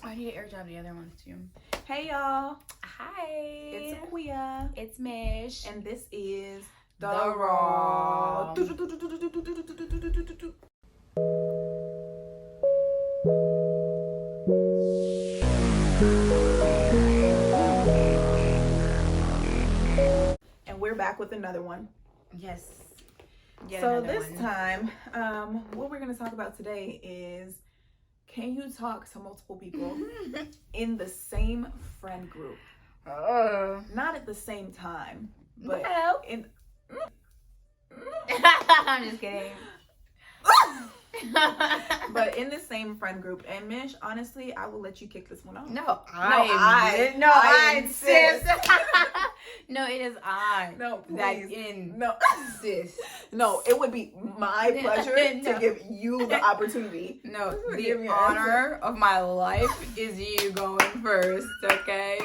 I need to air job the other ones too. Hey y'all, Hi. it's Kuya, It's Mich. and this is The Raw. And we're back with another one. Yes. So this time, what we're going to talk about today is, can you talk to multiple people in the same friend group? Not at the same time, but well. in... I'm just kidding. But in the same friend group. And Mish, honestly, I will let you kick this one off. I insist. No, it is I. No, that please. insist. No, it would be my pleasure to give you the opportunity. No, the honor of my life is you going first, okay?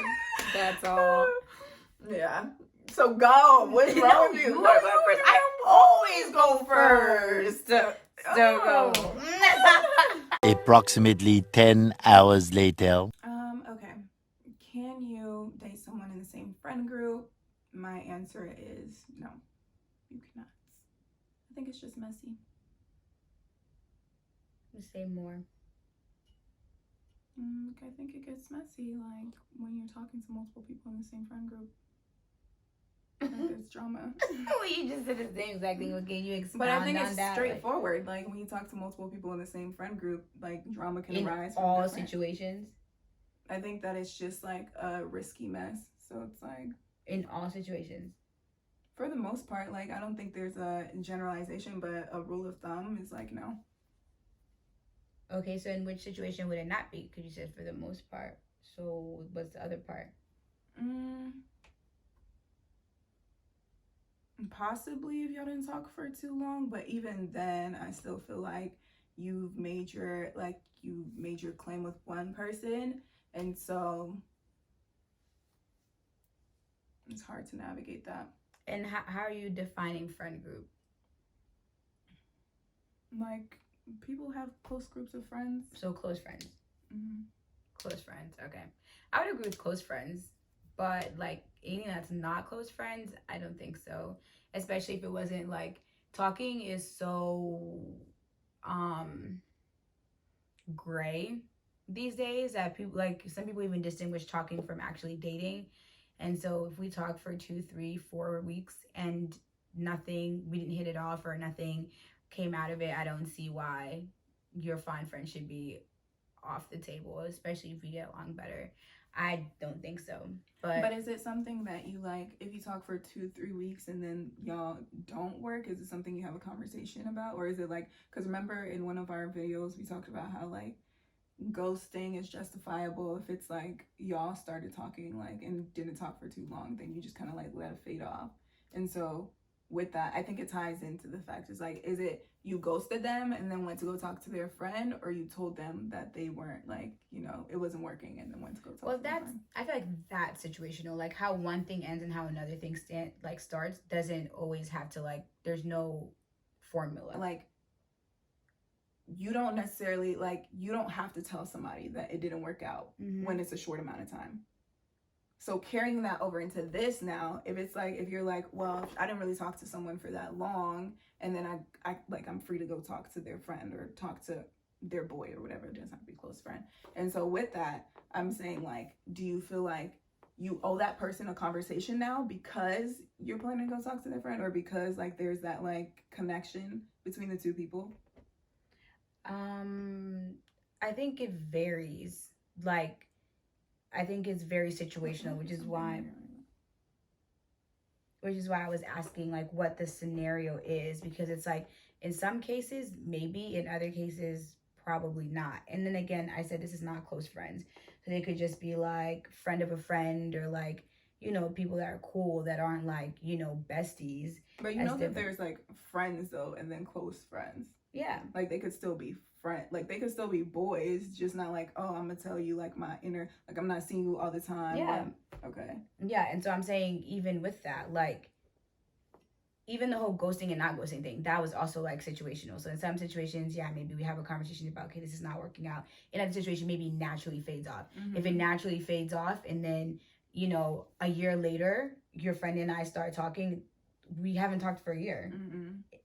That's all. Yeah. So go. What's wrong with you? You are going first. I always go first. So go. Approximately 10 hours later. Okay. Can you date someone in the same friend group? My answer is no. You cannot. I think it's just messy. Say more. I think it gets messy, like when you're talking to multiple people in the same friend group. Like there's drama. Well, you just did the same exact thing. Can you expound But I think on it's that? straightforward. Like when you talk to multiple people in the same friend group, like drama can arise. In all situations? I think that it's just like a risky mess. So it's like... In all situations? For the most part, like I don't think there's a generalization, but a rule of thumb is like no. Okay, so in which situation would it not be? Because you said for the most part. So what's the other part? Possibly if y'all didn't talk for too long, but even then I still feel like you've made your claim with one person, and so it's hard to navigate that. And how are you defining friend group? Like people have close groups of friends. So close friends. Mm-hmm. Close friends, okay. I would agree with close friends, but like anything that's not close friends, I don't think so. Especially if it wasn't like, talking is so gray these days that people, like some people even distinguish talking from actually dating. And so if we talk for 2, 3, 4 weeks and nothing, we didn't hit it off or nothing came out of it, I don't see why your fine friend should be off the table, especially if you get along better. I don't think so. But is it something that you like, if you talk for 2, 3 weeks and then y'all don't work, is it something you have a conversation about? Or is it like, because remember in one of our videos we talked about how like ghosting is justifiable if it's like y'all started talking like and didn't talk for too long, then you just kind of like let it fade off. And so with that, I think it ties into the fact, is like, is it you ghosted them and then went to go talk to their friend, or you told them that they weren't like, it wasn't working and then went to go talk to their friend? I feel like that's situational. Like how one thing ends and how another thing starts doesn't always have to, like, there's no formula. Like you don't necessarily, like, you don't have to tell somebody that it didn't work out when it's a short amount of time. So carrying that over into this now, if it's like, if you're like, well, I didn't really talk to someone for that long, and then I'm free to go talk to their friend or talk to their boy or whatever, it doesn't have to be a close friend. And so with that, I'm saying, like, do you feel like you owe that person a conversation now because you're planning to go talk to their friend, or because like there's that like connection between the two people? I think it varies. Like, I think it's very situational, which is why I was asking like what the scenario is, because it's like in some cases maybe, in other cases probably not. And then again, I said this is not close friends, so they could just be like friend of a friend, or like, people that are cool that aren't like, besties. But that there's like friends though, and then close friends. Yeah, like they could still be like they could still be boys, just not like, oh, I'm gonna tell you like my inner, like I'm not seeing you all the time. Yeah. Okay. Yeah, and so I'm saying even with that, like even the whole ghosting and not ghosting thing, that was also like situational. So in some situations, yeah, maybe we have a conversation about, okay, this is not working out. In that situation, maybe naturally fades off. If it naturally fades off and then, you know, a year later, your friend and I start talking, we haven't talked for a year.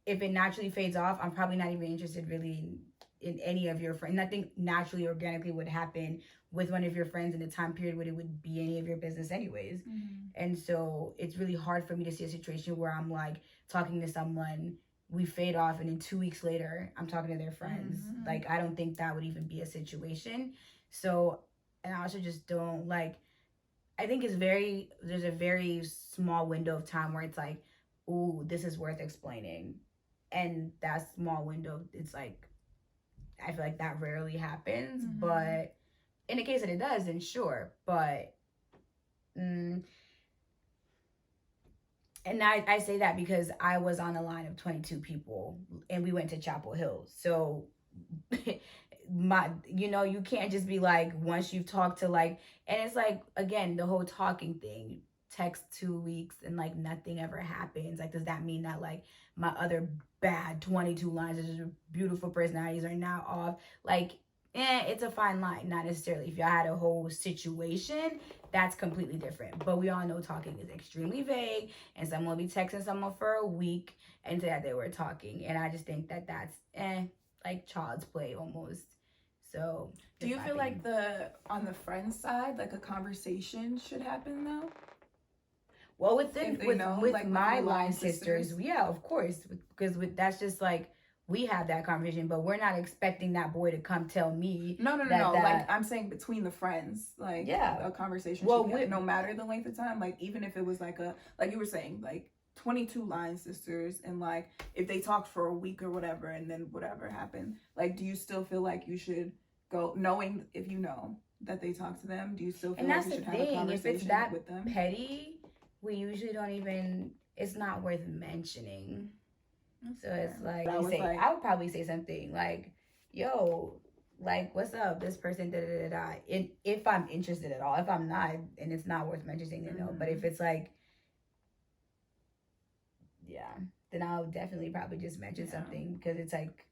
If it naturally fades off, I'm probably not even interested really in any of your friends. Nothing naturally, organically would happen with one of your friends in the time period when it would be any of your business anyways. And so it's really hard for me to see a situation where I'm like talking to someone, we fade off, and then 2 weeks later I'm talking to their friends. Like, I don't think that would even be a situation. So, and I also just don't like, I think there's a very small window of time where it's like, ooh, this is worth explaining. And that small window, it's like, I feel like that rarely happens. But in the case that it does, then sure. But and I say that because I was on a line of 22 people and we went to Chapel Hill. So you can't just be like, once you've talked to like, and it's like, again, the whole talking thing, text 2 weeks and like nothing ever happens. Like, does that mean that like my other bad 22 lines of just beautiful personalities are now off? Like, it's a fine line. Not necessarily. If y'all had a whole situation, that's completely different. But we all know talking is extremely vague, and someone will be texting someone for a week and say that they were talking. And I just think that that's like child's play almost. So do you feel like on the friend side, like a conversation should happen though? Well, with like my line sisters, yeah, of course, because that's just like, we have that conversation, but we're not expecting that boy to come tell me. No. Like, I'm saying between the friends, like, yeah, a conversation. Well, no matter the length of time, like, even if it was like like you were saying, like 22 line sisters, and like if they talked for a week or whatever, and then whatever happened, like, do you still feel like you should go, knowing if you know that they talk to them? Do you still feel like you should have a conversation if it's that with them? Petty, we usually don't even. It's not worth mentioning. So it's like, I would probably say something like, yo, like, what's up, this person, da da da da. If I'm interested at all. If I'm not, and it's not worth mentioning, you know. But if it's like, yeah, then I'll definitely probably just mention something, because it's like,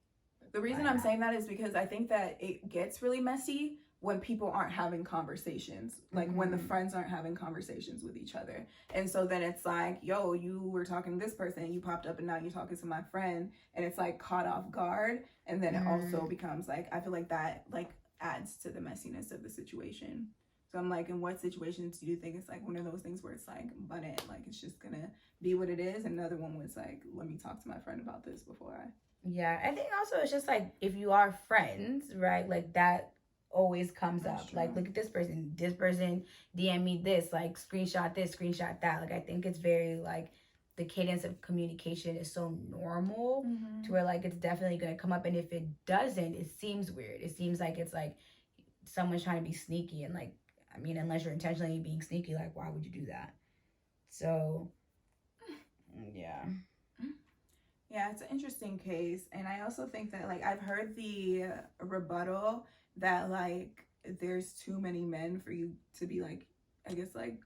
the reason I'm saying that is because I think that it gets really messy when people aren't having conversations, like when the friends aren't having conversations with each other. And so then it's like, yo, you were talking to this person and you popped up and now you're talking to my friend, and it's like caught off guard. And then it also becomes like, I feel like that like adds to the messiness of the situation. So I'm like, in what situations do you think it's like one of those things where it's like, but like it's just gonna be what it is? And another one was like, let me talk to my friend about this before I. Yeah, I think also it's just like, if you are friends, right, like that always comes up. Like, look at this person DM me this, like screenshot this, screenshot that. Like, I think it's very like, the cadence of communication is so normal to where like it's definitely going to come up. And if it doesn't, it seems weird. It seems like it's like someone's trying to be sneaky, and like, I mean, unless you're intentionally being sneaky, like, why would you do that? So yeah, it's an interesting case. And I also think that like, I've heard the rebuttal that like there's too many men for you to be like, I guess like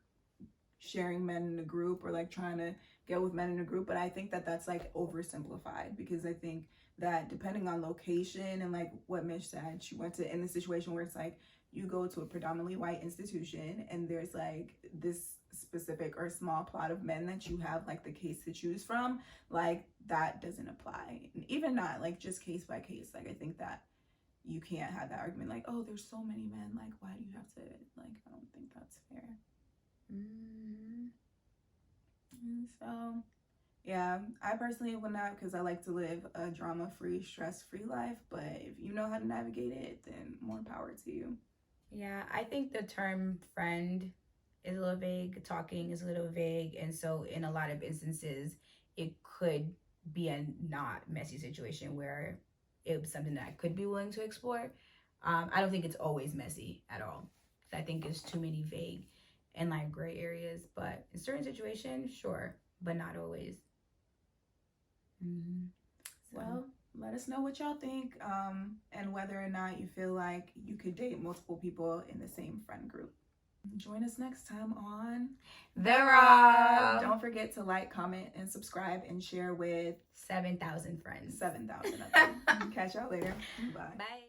sharing men in a group, or like trying to get with men in a group. But I think that that's like oversimplified, because I think that depending on location, and like what Mish said, she went to in the situation where it's like, you go to a predominantly white institution and there's like this specific or small plot of men that you have like the case to choose from, like that doesn't apply. And even not like just case by case, like I think that you can't have that argument like, oh, there's so many men, like why do you have to, like, I don't think that's fair. So yeah, I personally would not, because I like to live a drama-free, stress-free life. But if you know how to navigate it, then more power to you. Yeah, I think the term friend is a little vague, talking is a little vague, and so in a lot of instances it could be a not messy situation where it was something that I could be willing to explore. I don't think it's always messy at all. I think it's too many vague and like gray areas, but in certain situations, sure, but not always. Well, let us know what y'all think, and whether or not you feel like you could date multiple people in the same friend group. Join us next time on The Raw. Don't forget to like, comment, and subscribe, and share with 7,000 friends. 7,000 of them. Catch y'all later. Bye. Bye.